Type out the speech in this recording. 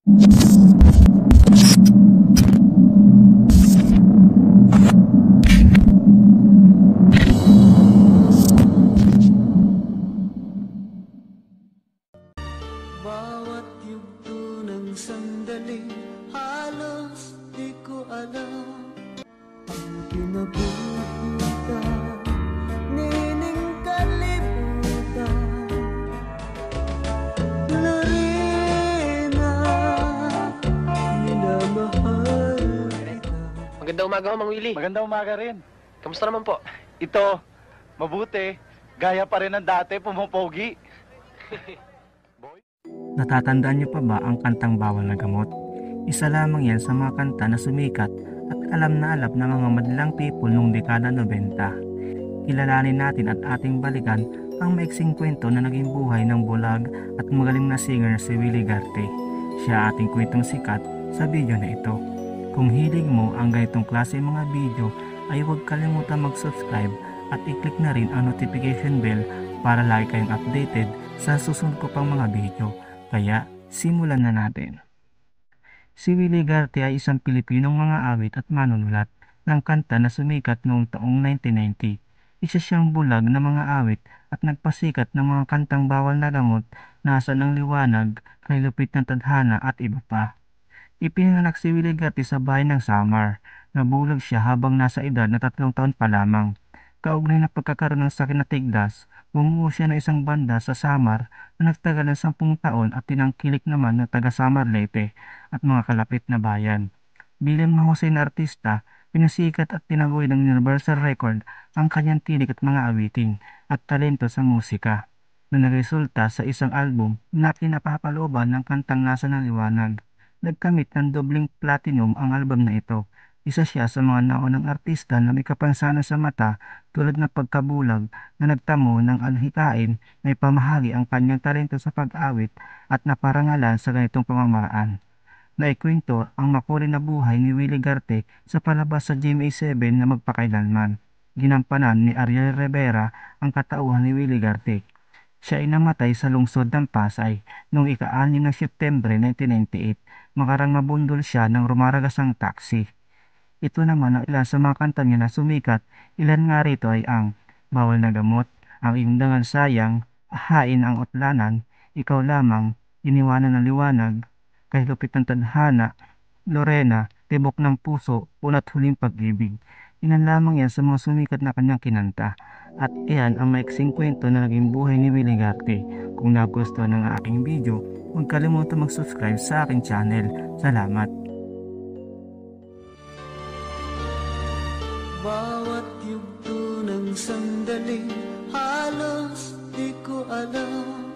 Bawat yugto ng sandali, halos di ko alam ang kinabubutan, nining kalibutan. Lorena, minamahal kita. Magandang umaga ho, Mang Willie. Magandang umaga rin. Kamusta naman po? Ito, mabuti. Gaya pa rin ng dati, pumupogi. Natatandaan niyo pa ba ang kantang Bawal na Gamot? Isa lamang yan sa mga kanta na sumikat at alam na alam ng mga madalang people noong dekada 90. Kilalanin natin at ating balikan ang maiksing kwento na naging buhay ng bulag at magaling na singer na si Willie Garte. Siya ating kwentong sikat sa video na ito. Kung hilig mo ang ganitong klase mga video ay huwag kalimutan mag-subscribe at i-click na rin ang notification bell para lagi kayong updated sa susunod ko pang mga video. Kaya simulan na natin. Si Willie Garte ay isang Pilipinong mga awit at manunulat ng kanta na sumikat noong taong 1990. Isa siyang bulag na mga awit at nagpasikat ng mga kantang Bawal na Gamot, Nasaan ang Liwanag, Kay Lupit ng Tadhana at iba pa. Ipinanganak si Willie Garte sa bahay ng Samar. Nabulag siya habang nasa edad na 3 taon pa lamang. Kaugnay na pagkakaroon ng sakit na tigdas, bumuo siya ng isang banda sa Samar na nagtagal ng 10 taon at tinangkilik naman ng taga Samar Leyte at mga kalapit na bayan. Bilang mahusay na artista, pinasikat at tinaguy ng Universal Record ang kanyang tinig at mga awitin at talento sa musika, na nagresulta sa isang album na pinapapalooban ng kantang Nasaan ang Liwanag. Nagkamit ng dobling platinum ang album na ito. Isa siya sa mga naunang artista na may kapansanan sa mata tulad ng pagkabulag na nagtamo ng alhikain na ipamahagi ang kanyang talento sa pag-awit at naparangalan sa ganitong pamamaraan. Naikwento ang makulay na buhay ni Willie Garte sa palabas sa GMA7 na Magpakailanman. Ginampanan ni Ariel Rivera ang katauhan ni Willie Garte. Siya ay namatay sa lungsod ng Pasay noong ika-6 ng Setyembre 1998. Makarang mabundol siya ng rumaragasang taxi. Ito naman ang ilan sa mga kanta niya na sumikat. Ilan nga rito ay ang Bawal na Gamot, Ang Iyong Dangal Sayang, Hain ang Utlanan, Ikaw Lamang, Iniwanan ng Liwanag, Kay Lupit ng Tadhana, Lorena, Tibok ng Puso, Una't Huling Pag-ibig. Ilan lamang yan sa mga sumikat na kanyang kinanta. At iyan ang maiksing kwento na naging buhay ni Willie Garte. Kung nagustuhan ng aking video, huwag kalimutan mag-subscribe sa aking channel. Salamat! Bawat yugto ng sandali, halos di ko alam